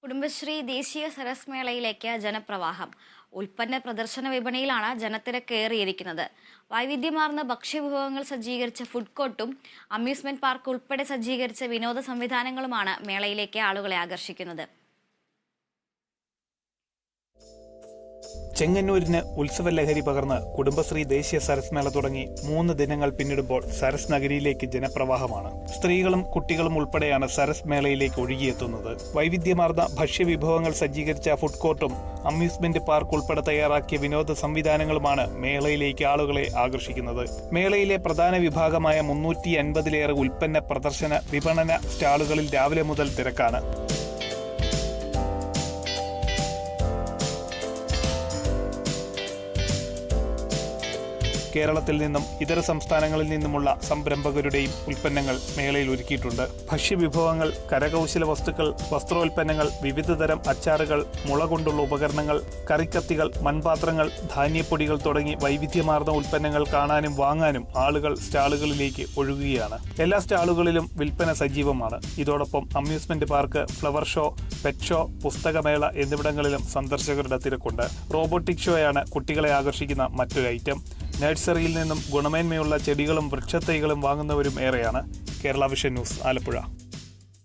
കുടുംബശ്രീ ദേശീയ സരസ് മേളയിലേക്ക് ജനപ്രവാഹം. ഉൽപ്പന്ന പ്രദർശന വിപണിയിലാണ് ജനത്തിരക്കേറിയിരിക്കുന്നത്. വൈവിധ്യമാർന്ന ഭക്ഷ്യവിഭവങ്ങൾ സജ്ജീകരിച്ച ഫുഡ് കോർട്ടും അമ്യൂസ്മെന്റ് പാർക്ക് ഉൾപ്പെടെ സജ്ജീകരിച്ച വിനോദ സംവിധാനങ്ങളുമാണ് മേളയിലേക്ക് ആളുകളെ ആകർഷിക്കുന്നത്. ചെങ്ങന്നൂരിന് ഉത്സവലഹരി പകർന്ന് കുടുംബശ്രീ ദേശീയ സരസ് മേള തുടങ്ങി 3 ദിനങ്ങൾ പിന്നിടുമ്പോൾ സരസ് നഗരിയിലേക്ക് ജനപ്രവാഹമാണ്. സ്ത്രീകളും കുട്ടികളും ഉൾപ്പെടെയാണ് സരസ് മേളയിലേക്ക് ഒഴുകിയെത്തുന്നത്. വൈവിധ്യമാർന്ന ഭക്ഷ്യവിഭവങ്ങൾ സജ്ജീകരിച്ച ഫുഡ് കോർട്ടും അമ്യൂസ്മെന്റ് പാർക്ക് ഉൾപ്പെടെ തയ്യാറാക്കിയ വിനോദ സംവിധാനങ്ങളുമാണ് മേളയിലേക്ക് ആളുകളെ ആകർഷിക്കുന്നത്. മേളയിലെ പ്രധാന വിഭാഗമായ 350-ലേറെ ഉൽപ്പന്ന പ്രദർശന വിപണന സ്റ്റാളുകളിൽ രാവിലെ മുതൽ തിരക്കാണ്. കേരളത്തിൽ നിന്നും ഇതര സംസ്ഥാനങ്ങളിൽ നിന്നുമുള്ള സംരംഭകരുടെയും ഉൽപ്പന്നങ്ങൾ മേളയിൽ ഒരുക്കിയിട്ടുണ്ട്. ഭക്ഷ്യവിഭവങ്ങൾ, കരകൗശല വസ്തുക്കൾ, വസ്ത്രോൽപ്പന്നങ്ങൾ, വിവിധതരം അച്ചാറുകൾ, മുള കൊണ്ടുള്ള ഉപകരണങ്ങൾ, കറിക്കത്തികൾ, മൺപാത്രങ്ങൾ, ധാന്യപ്പൊടികൾ തുടങ്ങി വൈവിധ്യമാർന്ന ഉൽപ്പന്നങ്ങൾ കാണാനും വാങ്ങാനും ആളുകൾ സ്റ്റാളുകളിലേക്ക് ഒഴുകുകയാണ്. എല്ലാ സ്റ്റാളുകളിലും വിൽപ്പന സജീവമാണ്. ഇതോടൊപ്പം amusement park, flower show, pet show, പുസ്തകമേള എന്നിവിടങ്ങളിലും സന്ദർശകരുടെ തിരക്കുണ്ട്. റോബോട്ടിക് ഷോയാണ് കുട്ടികളെ ആകർഷിക്കുന്ന മറ്റൊരു ഐറ്റം. നഴ്സറിയിൽ നിന്നും ഗുണമേന്മയുള്ള ചെടികളും വൃക്ഷത്തൈകളും വാങ്ങുന്നവരും ഏറെയാണ്. Kerala vision news, Alappuzha.